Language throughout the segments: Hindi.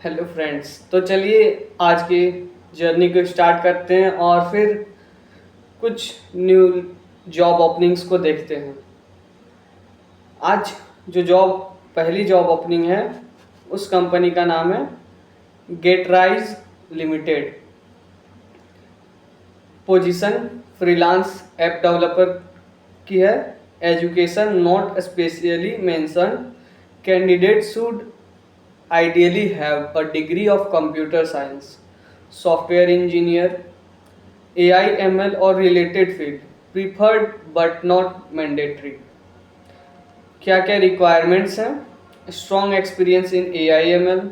Hello friends. तो चलिए आज की जर्नी को स्टार्ट करते हैं और फिर कुछ न्यू जॉब ओपनिंग्स को देखते हैं। आज जो पहली जॉब ओपनिंग है उस कंपनी का नाम है Getrise limited. Position freelance app developer की है। Education not specially mention. Candidate should ideally have a degree of computer science, software engineer, AI ML or related field, preferred but not mandatory। क्या क्या रिक्वायरमेंट्स हैं? Strong experience in AI ML,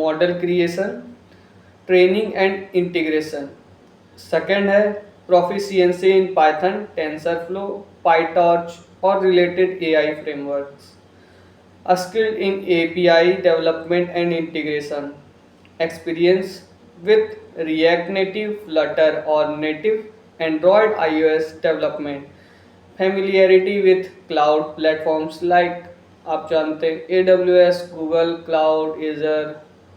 model creation, training and integration. Second है proficiency in Python, TensorFlow, PyTorch और related AI frameworks. Skilled in API development and integration, experience with React Native, Flutter or native Android iOS development, familiarity with cloud platforms like आप जानते हैं AWS, Google Cloud, Azure,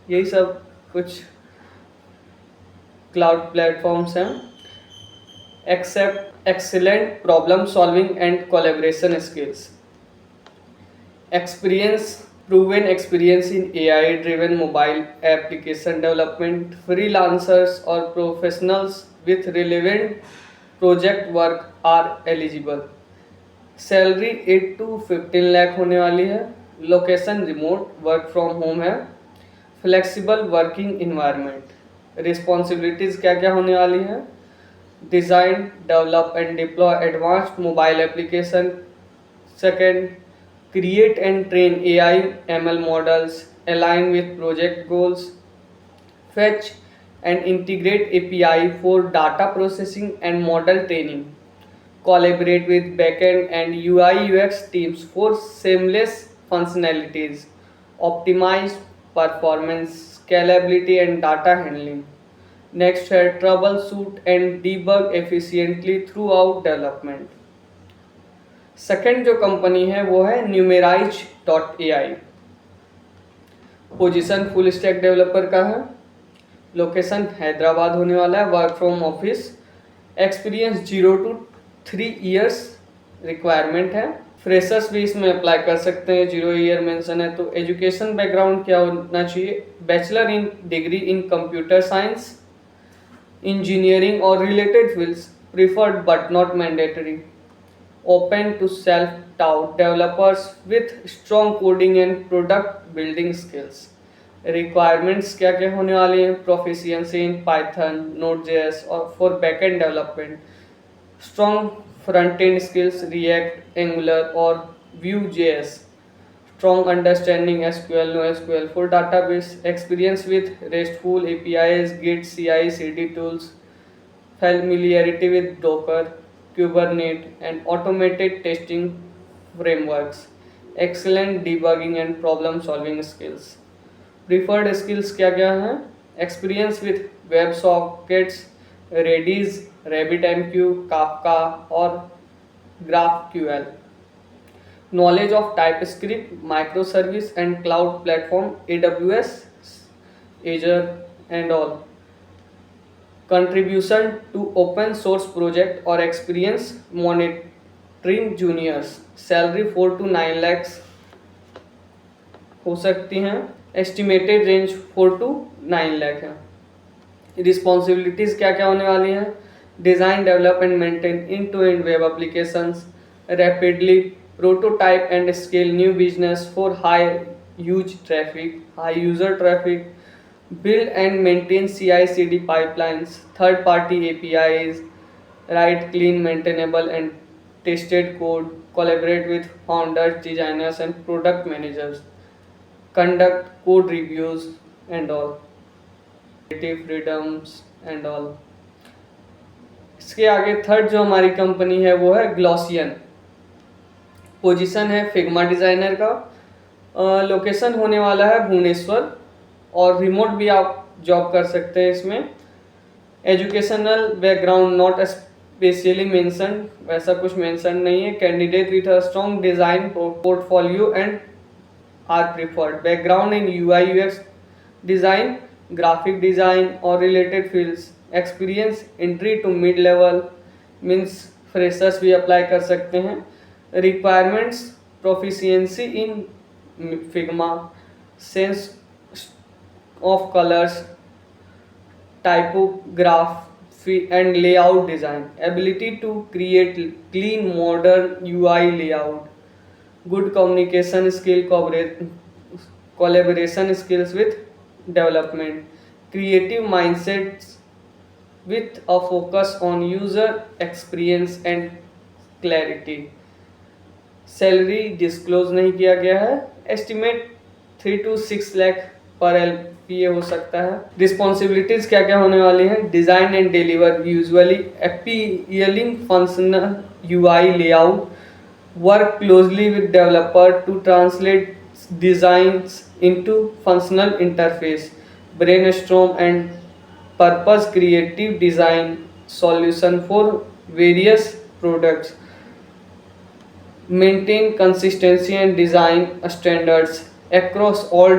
यही सब कुछ क्लाउड प्लेटफॉर्म्स हैं। Except excellent problem solving and collaboration skills. Proven experience in AI driven mobile application development, freelancers or professionals with relevant project work are eligible। Salary 8 to 15 lakh होने वाली है। Location remote work from home है। Flexible working environment. रिस्पॉन्सिबिलिटीज़ क्या क्या होने वाली हैं? Design develop and deploy advanced mobile application. Second, create and train AI ML models, align with project goals, fetch and integrate API for data processing and model training, collaborate with backend and UI UX teams for seamless functionalities, optimize performance, scalability and data handling। Next है troubleshoot and debug efficiently throughout development। Second जो कंपनी है वो है Numerize.ai। Position full stack developer का है। लोकेशन हैदराबाद होने वाला है। Work from office. Experience 0 to 3 years requirement है। फ्रेशर्स भी इसमें अप्लाई कर सकते हैं, 0 ईयर मेंशन है। तो एजुकेशन बैकग्राउंड क्या होना चाहिए? Bachelor in degree in computer science, engineering और related fields, preferred but not mandatory. Open to self-taught developers with strong coding and product building skills। Requirements क्या क्या होने वाली हैं? Proficiency in Python, Node.js और for backend development, strong front-end skills React, Angular और Vue.js, strong understanding SQL, NoSQL for database, experience with RESTful APIs, Git, CI/CD tools, familiarity with Docker, Kubernetes and automated testing frameworks, excellent debugging and problem solving skills। Preferred skills क्या क्या हैं? Experience with WebSockets, Redis, RabbitMQ, Kafka और GraphQL। Knowledge of TypeScript, microservice and cloud platform AWS, Azure and all। Contribution to open source project or experience monitoring juniors। Salary 4 to 9 lakhs हो सकती हैं। एस्टिमेटेड रेंज 4 to 9 लाख है। रिस्पॉन्सिबिलिटीज़ क्या क्या होने वाली हैं? Design develop and maintain end to end web applications, rapidly prototype and scale new business for high user traffic, build and maintain CI/CD pipelines, third-party APIs, write clean, maintainable and tested code, collaborate with founders, designers and product managers, conduct code reviews and all, creative freedoms and all। इसके आगे थर्ड जो हमारी कंपनी है वो है ग्लॉसियन। पोजीशन है फिग्मा डिज़ाइनर का। लोकेशन होने वाला है भुवनेश्वर और रिमोट भी आप जॉब कर सकते हैं इसमें। Educational background not specially mention, वैसा कुछ मेंशन नहीं है। Candidate with a strong design portfolio and are preferred. Background in UI UX design, graphic design or related fields. Experience entry to mid level means freshers भी अप्लाई कर सकते हैं. Requirements proficiency in Figma, sense of colors, typography and layout design, ability to create clean modern UI layout, good communication skill, collaboration skills with development, creative mindsets with a focus on user experience and clarity. Salary disclose नहीं किया गया है. एस्टिमेट 3 to 6 लाख पर LPA हो सकता है. रिस्पॉन्सिबिलिटीज क्या क्या होने वाली हैं. Design and deliver usually appealing functional UI layout, work closely with developer to translate designs into functional interface, brainstorm and purpose creative design solution for various products, maintain consistency and design standards across all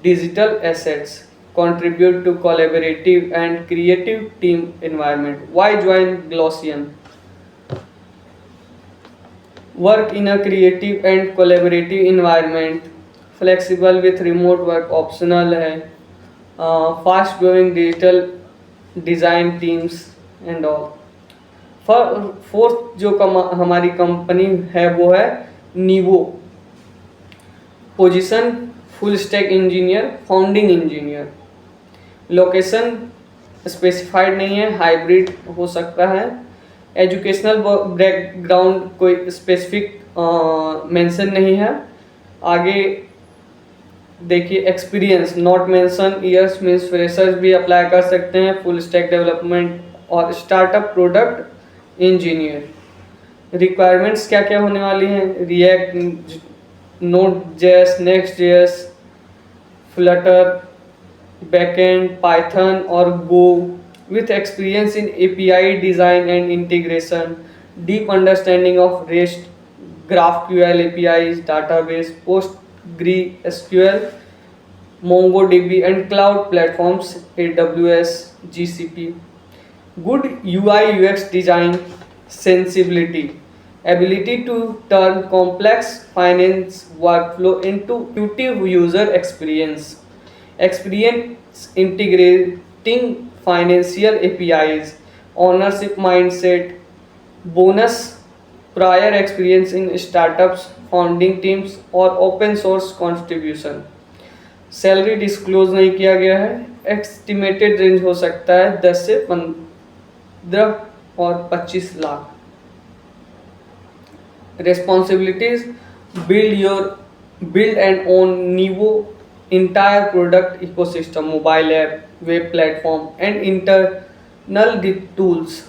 digital assets, contribute to collaborative and creative team environment. Why join Glossian? Work in a creative and collaborative environment, flexible with remote work optional है, fast growing digital design teams and all. Fourth जो हमारी कंपनी है वो है नीवो. Position full stack engineer, founding engineer. Location specified नहीं है, हाइब्रिड हो सकता है. एजुकेशनल बैकग्राउंड कोई स्पेसिफिक मेंशन नहीं है. आगे देखिए experience not mention, years means freshers भी अप्लाई कर सकते हैं. फुल स्टैक डेवलपमेंट और स्टार्टअप प्रोडक्ट इंजीनियर. रिक्वायरमेंट्स क्या क्या होने वाली हैं. React, Node.js, Next.js, Flutter, backend, Python और Go with experience in API design and integration, deep understanding of REST, GraphQL APIs, database, PostgreSQL, MongoDB and cloud platforms AWS, GCP. Good UI UX design sensibility, ability to turn complex finance workflow into intuitive user experience, experience integrating financial APIs, ownership mindset. Bonus prior experience in startups, founding teams और open source contribution. Salary disclose नहीं किया गया है. एस्टिमेटेड रेंज हो सकता है 10 से 15 और 25 lakh. Responsibilities build and own Nevo entire product ecosystem, mobile app, web platform and internal tools.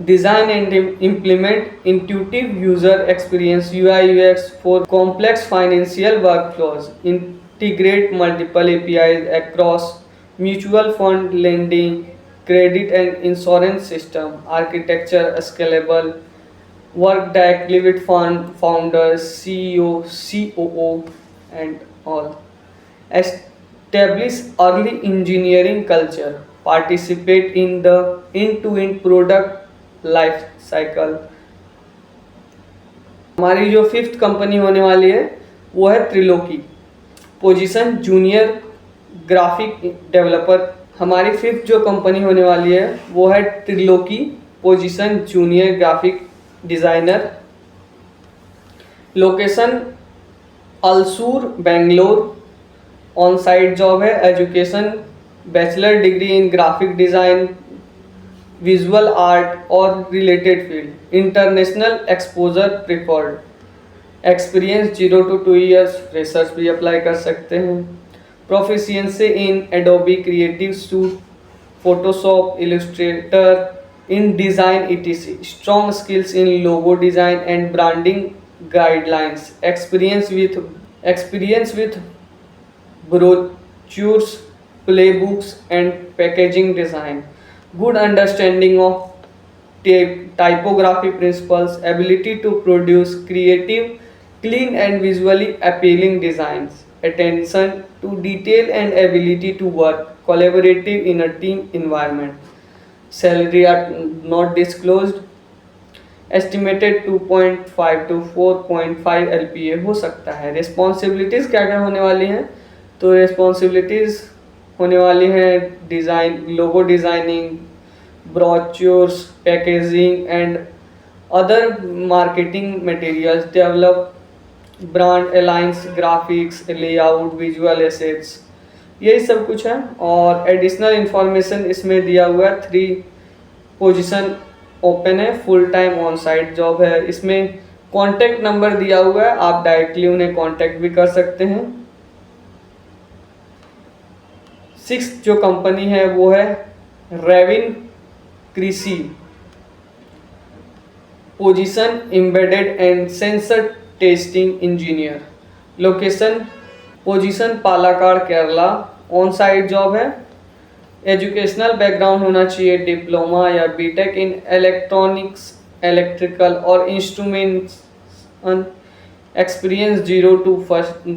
Design and implement intuitive user experience UI UX for complex financial workflows. Integrate multiple APIs across mutual fund, lending, credit and insurance system. Architecture scalable. Work directly with founders, CEO, COO and all. Establish early engineering culture. Participate in the end-to-end product life cycle. हमारी जो फिफ्थ कंपनी होने वाली है वो है Triloki. Position junior graphic developer. हमारी फिफ्थ जो कंपनी होने वाली है वो है Triloki. Position junior graphic designer. Location Ulsoor, Bangalore. On site job है. Education bachelor degree in graphic design, visual art और related field. International exposure preferred. Experience 0 to 2 years. Freshers भी अप्लाई कर सकते हैं. Proficiency in Adobe Creative Suite, Photoshop, Illustrator, InDesign etc. Strong skills in logo design and branding guidelines. Experience with brochures, playbooks and packaging design. Good understanding of typography principles. Ability to produce creative, clean and visually appealing designs. attention to detail and ability to work collaborative in a team environment. Salary are not disclosed. Estimated 2.5 to 4.5 LPA हो सकता है। रिस्पॉन्सिबिलिटीज़ क्या क्या होने वाली हैं, तो रिस्पॉन्सिबिलिटीज़ होने वाली हैं design, logo designing, brochures, packaging and other marketing materials, develop brand alliance, graphics, layout, visual assets, यही सब कुछ है। और एडिशनल इंफॉर्मेशन इसमें दिया हुआ है, 3 पोजीशन ओपन है, full time on site job है। इसमें कॉन्टैक्ट नंबर दिया हुआ है, आप डायरेक्टली उन्हें कॉन्टैक्ट भी कर सकते हैं। 6 जो कंपनी है वो है Revin Krishi, position embedded and sensor testing engineer, location position Palakkad Kerala, on site job है। एजुकेशनल बैकग्राउंड होना चाहिए, डिप्लोमा या बीटेक इन इलेक्ट्रॉनिक्स, इलेक्ट्रिकल और instruments, experience 0 to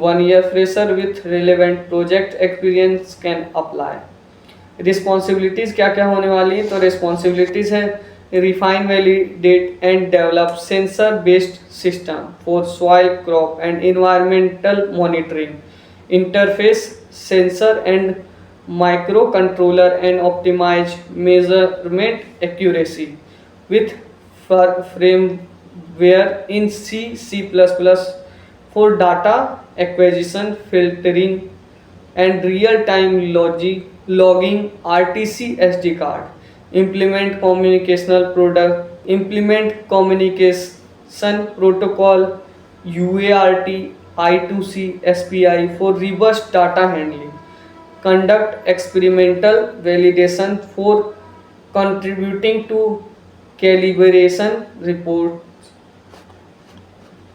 1 year, fresher with relevant project experience can apply. Responsibilities क्या क्या होने वाली है, तो रिस्पॉन्सिबिलिटीज़ है refine, validate and develop sensor based system for soil, crop and environmental monitoring, interface sensor and microcontroller and optimize measurement accuracy with firmware in C++ for data acquisition, filtering and real-time logging, RTC SD card, implement communication protocol, UART, I2C, SPI for robust data handling, conduct experimental validation for contributing to calibration reports,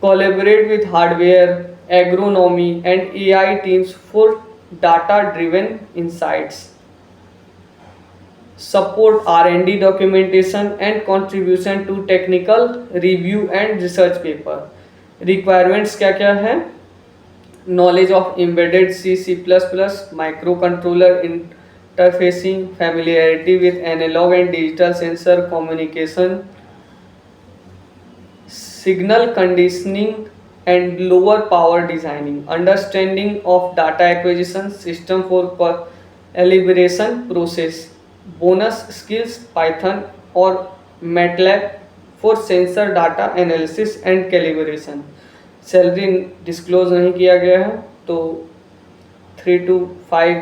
collaborate with hardware, agronomy and AI teams for data-driven insights, support R&D documentation and contribution to technical review and research paper। Requirements क्या क्या है, knowledge of embedded C++, microcontroller interfacing, familiarity with analog and digital sensor communication, signal conditioning and lower power designing, understanding of data acquisition system for calibration process, bonus skills Python or MATLAB for sensor data analysis and calibration। Salary disclose नहीं किया गया है, तो 3 to 5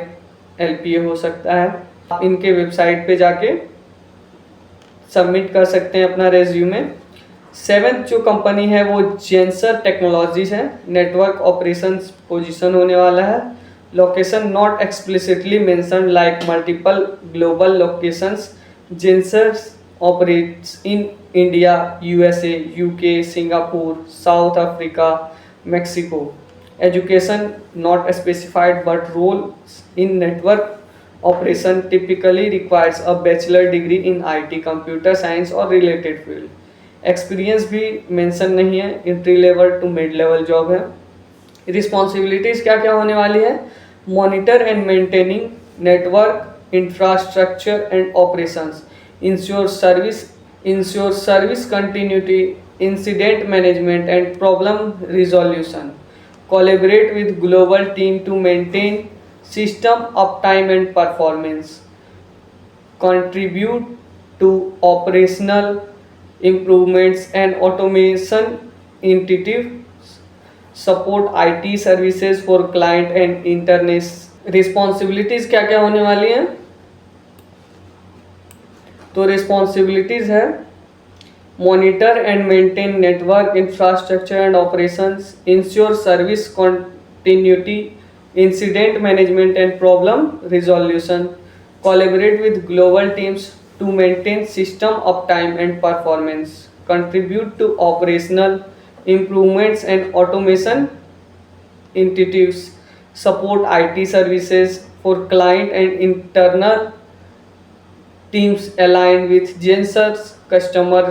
LPA हो सकता है। आप इनके वेबसाइट पे जाके सबमिट कर सकते हैं अपना रेज्यूमे। 7th जो कंपनी है वो जेंसर टेक्नोलॉजीज है, नेटवर्क ऑपरेशंस पोजीशन होने वाला है। Location not explicitly mentioned like multiple global locations. Zensar operates in India, USA, UK, Singapore, South Africa, Mexico. Education not specified, but roles in network operation typically requires a bachelor degree in IT, computer science or related field. Experience भी मेंशन नहीं है, entry level to mid level job है। रिस्पॉन्सिबिलिटीज़ क्या क्या होने वाली है, monitor and maintaining network infrastructure and operations, ensure service continuity, incident management and problem resolution, collaborate with global team to maintain system uptime and performance, contribute to operational improvements and automation initiatives, support IT services for client and international। Responsibilities क्या क्या होने वाली हैं, तो रिस्पॉन्सिबिलिटीज़ है monitor and maintain network infrastructure and operations, ensure service continuity, incident management and problem resolution, collaborate with global teams to maintain system uptime and performance, contribute to operational improvements and automation initiatives, support IT services for client and internal teams aligned with Genser's customer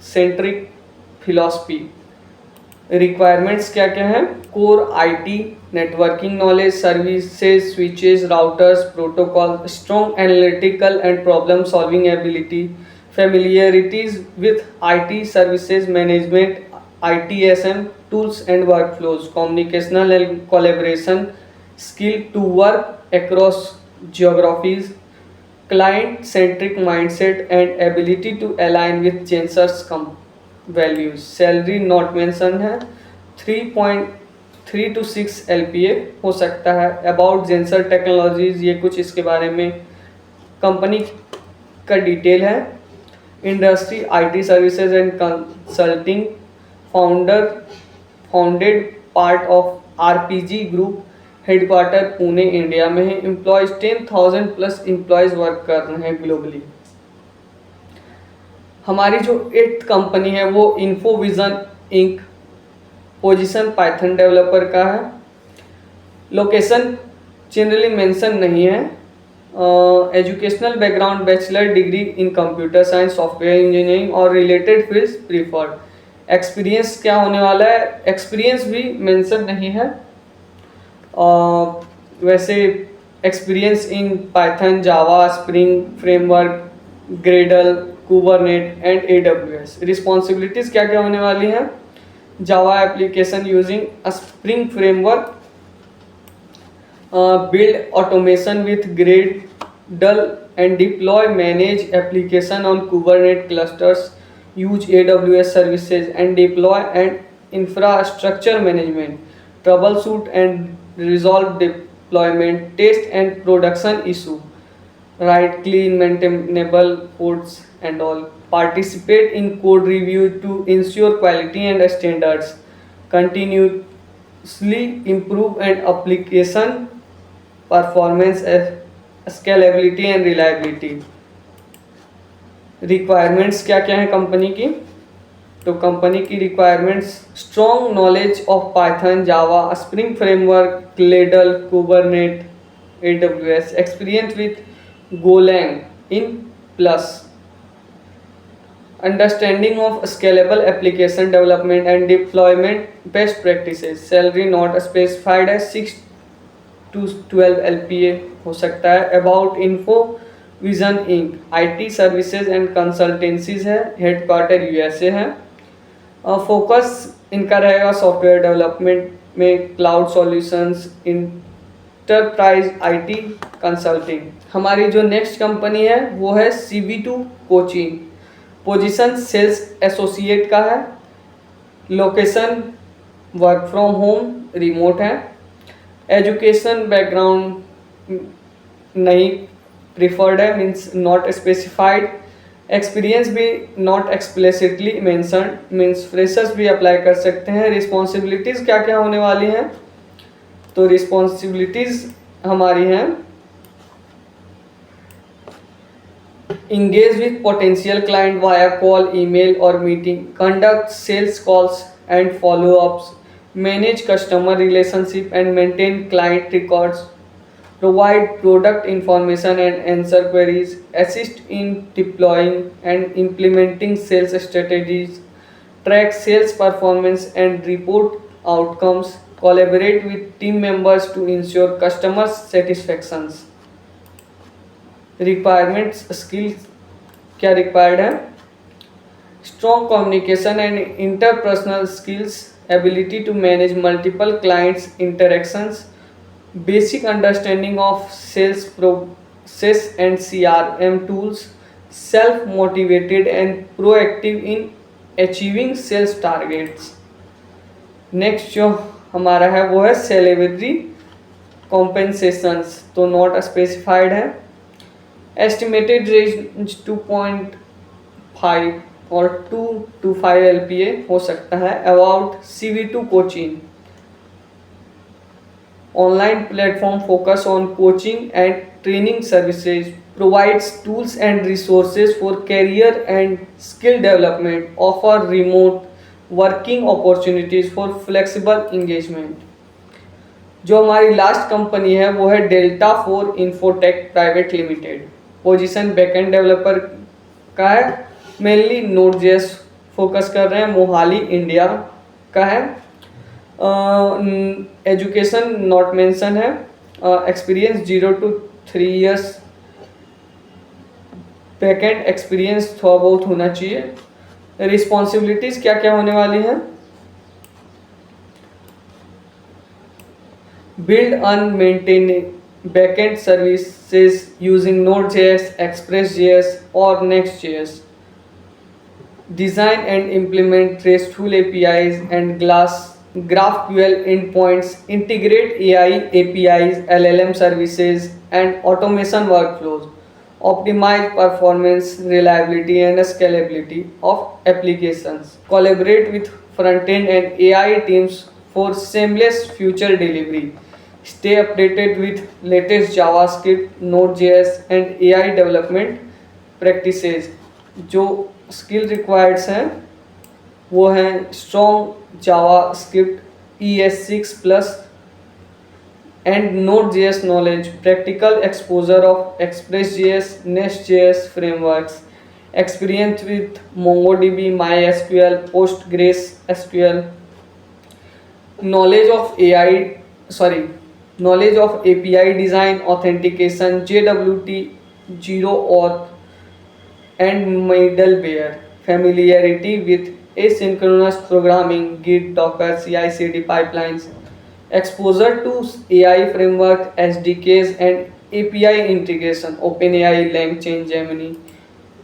centric philosophy। Requirements क्या क्या है, core IT networking knowledge, services, switches, routers, protocol, strong analytical and problem solving ability, familiarities with IT services management, ITSM tools and workflows, communicational and collaboration skill to work across geographies, client centric mindset and ability to align with Jenser's values. Salary not mentioned है, 3.3 to 6 LPA हो सकता है. अबाउट जेंसर टेक्नोलॉजीज, ये कुछ इसके बारे में कंपनी का डिटेल है. Industry IT services and consulting, founded part of RPG group, headquarter Pune India में है. एम्प्लॉयज 10,000 प्लस एम्प्लॉयज वर्क कर रहे हैं ग्लोबली. हमारी जो 8th कंपनी है वो Infovision Inc. Position python developer का है. लोकेशन जनरली मेंशन नहीं है. Educational background bachelor degree in computer science, software engineering और रिलेटेड फील्ड्स प्रीफर्ड. एक्सपीरियंस क्या होने वाला है, एक्सपीरियंस भी मेंशन नहीं है. वैसे experience in Python, Java, Spring framework, Gradle, Kubernetes and AWS. Responsibilities क्या क्या होने वाली हैं. Java application using a Spring framework, build automation with Gradle and deploy manage application on Kubernetes clusters, use AWS services and deploy and infrastructure management, troubleshoot and resolve deployment, test and production issue, write clean maintainable codes and all, participate in code review to ensure quality and standards, continuously improve and application performance, scalability and reliability. Requirements क्या क्या है कंपनी की. तो कंपनी की requirements, strong knowledge of Python, Java, Spring framework, Gradle, Kubernetes, AWS, experience with Golang in plus, understanding of scalable application development and deployment best practices. Salary not specified है, 6 to 12 LPA हो सकता है. About Info Vision Inc, IT services and consultancies है, हेडक्वार्टर USA है. फोकस इनका रहेगा सॉफ्टवेयर डेवलपमेंट में, cloud solutions, enterprise IT consulting. हमारी जो नेक्स्ट कंपनी है वो है CV2 coaching. Position sales associate का है. Location work from home, remote है. एजुकेशन बैकग्राउंड नहीं प्रिफर्ड है, मीन्स नॉट स्पेसिफाइड. एक्सपीरियंस भी not explicitly mentioned, means freshers भी अप्लाई कर सकते हैं. रिस्पॉन्सिबिलिटीज़ क्या क्या होने वाली हैं. तो रिस्पॉन्सिबिलिटीज़ हमारी हैं, engage with potential client via call, email or meeting, conduct sales calls and follow-ups, manage customer relationship and maintain client records, provide product information and answer queries, assist in deploying and implementing sales strategies, track sales performance and report outcomes, collaborate with team members to ensure customer satisfactions. Requirements, skills क्या रिक्वायर्ड है. Strong communication and interpersonal skills, ability to manage multiple clients interactions, basic understanding of sales process and CRM tools, self motivated and proactive in achieving sales targets. Next जो हमारा है वो है सैलरी कॉम्पेंसेशंस, तो नॉट स्पेसिफाइड है. एस्टिमेटेड रेंज 2.5 और 2 to 5 LPA हो सकता है. About CV2 coaching, online platform focus on coaching and training services, provides tools and resources for career and skill development, offer remote working opportunities for flexible engagement. जो हमारी लास्ट कंपनी है वो है delta 4 infotech private limited. Position backend developer का है, मेनली Node.js फोकस कर रहे हैं, मोहाली इंडिया का है. एजुकेशन नॉट मेंशन है, experience 0 to 3 years, backend experience थोड़ा बहुत होना चाहिए। रिस्पॉन्सिबिलिटीज क्या क्या होने वाली हैं? Build and maintain backend services using Node.js, Express.js or Next.js. Design and implement RESTful APIs and GraphQL endpoints. Integrate AI APIs, LLM services, and automation workflows. Optimize performance, reliability, and scalability of applications. Collaborate with front-end and AI teams for seamless future delivery. Stay updated with latest JavaScript, Node.js, and AI development practices. जो स्किल रिक्वायर्ड्स हैं वो हैं strong JavaScript ES6+ and Node.js knowledge, practical exposure of Express.js, Next.js frameworks, experience with MongoDB, MySQL, PostgreSQL, knowledge of API design, authentication, JWT, Zero Auth, and middleware, familiarity with asynchronous programming, Git, Docker, CI/CD pipelines, exposure to AI framework, SDKs, and API integration, OpenAI, LangChain, Gemini.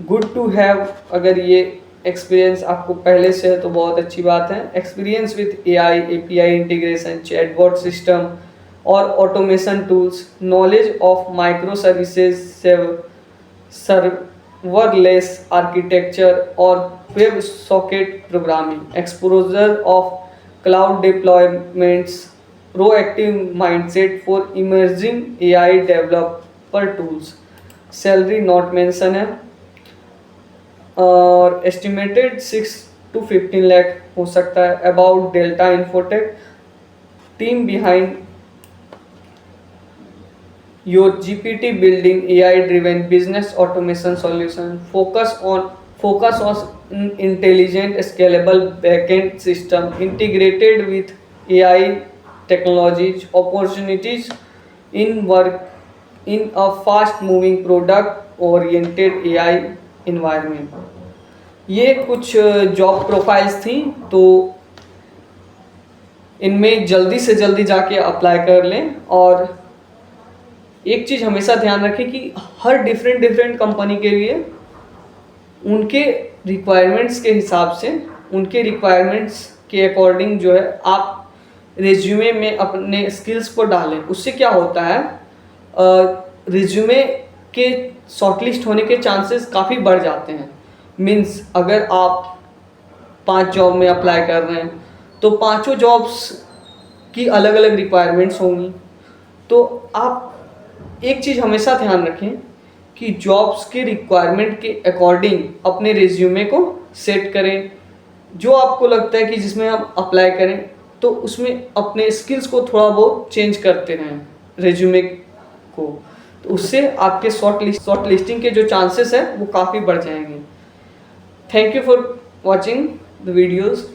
Good to have, अगर ये एक्सपीरियंस आपको पहले से है तो बहुत अच्छी बात है। Experience with AI, API integration, chatbot system और automation tools, knowledge of micro services, serverless architecture और web socket programming, exposure of cloud deployments, proactive mindset for emerging AI developer tools. Salary not mention है और एस्टिमेटेड 6 to 15 लाख हो सकता है। About delta infotech, team behind your GPT building AI driven business automation solution, focus on intelligent scalable backend system integrated with AI technologies, opportunities in work in a fast moving product oriented AI environment। ये कुछ जॉब प्रोफाइल्स थी, तो इनमें जल्दी से जल्दी जाके अप्लाई कर लें। और एक चीज़ हमेशा ध्यान रखें कि हर डिफरेंट कंपनी के लिए उनके रिक्वायरमेंट्स के हिसाब से, उनके रिक्वायरमेंट्स के अकॉर्डिंग जो है आप रिज्यूमे में अपने स्किल्स को डालें। उससे क्या होता है, रिज्यूमे के शॉर्टलिस्ट होने के चांसेस काफ़ी बढ़ जाते हैं। मीन्स अगर आप 5 जॉब में अप्लाई कर रहे हैं तो 5 जॉब्स की अलग अलग रिक्वायरमेंट्स होंगी। तो आप एक चीज़ हमेशा ध्यान रखें कि जॉब्स के रिक्वायरमेंट के अकॉर्डिंग अपने रिज्यूमे को सेट करें। जो आपको लगता है कि जिसमें आप अप्लाई करें तो उसमें अपने स्किल्स को थोड़ा बहुत चेंज करते रहें रिज्यूमे को, तो उससे आपके शॉर्ट लिस्टिंग के जो चांसेस हैं वो काफ़ी बढ़ जाएंगे। Thank you for watching the videos.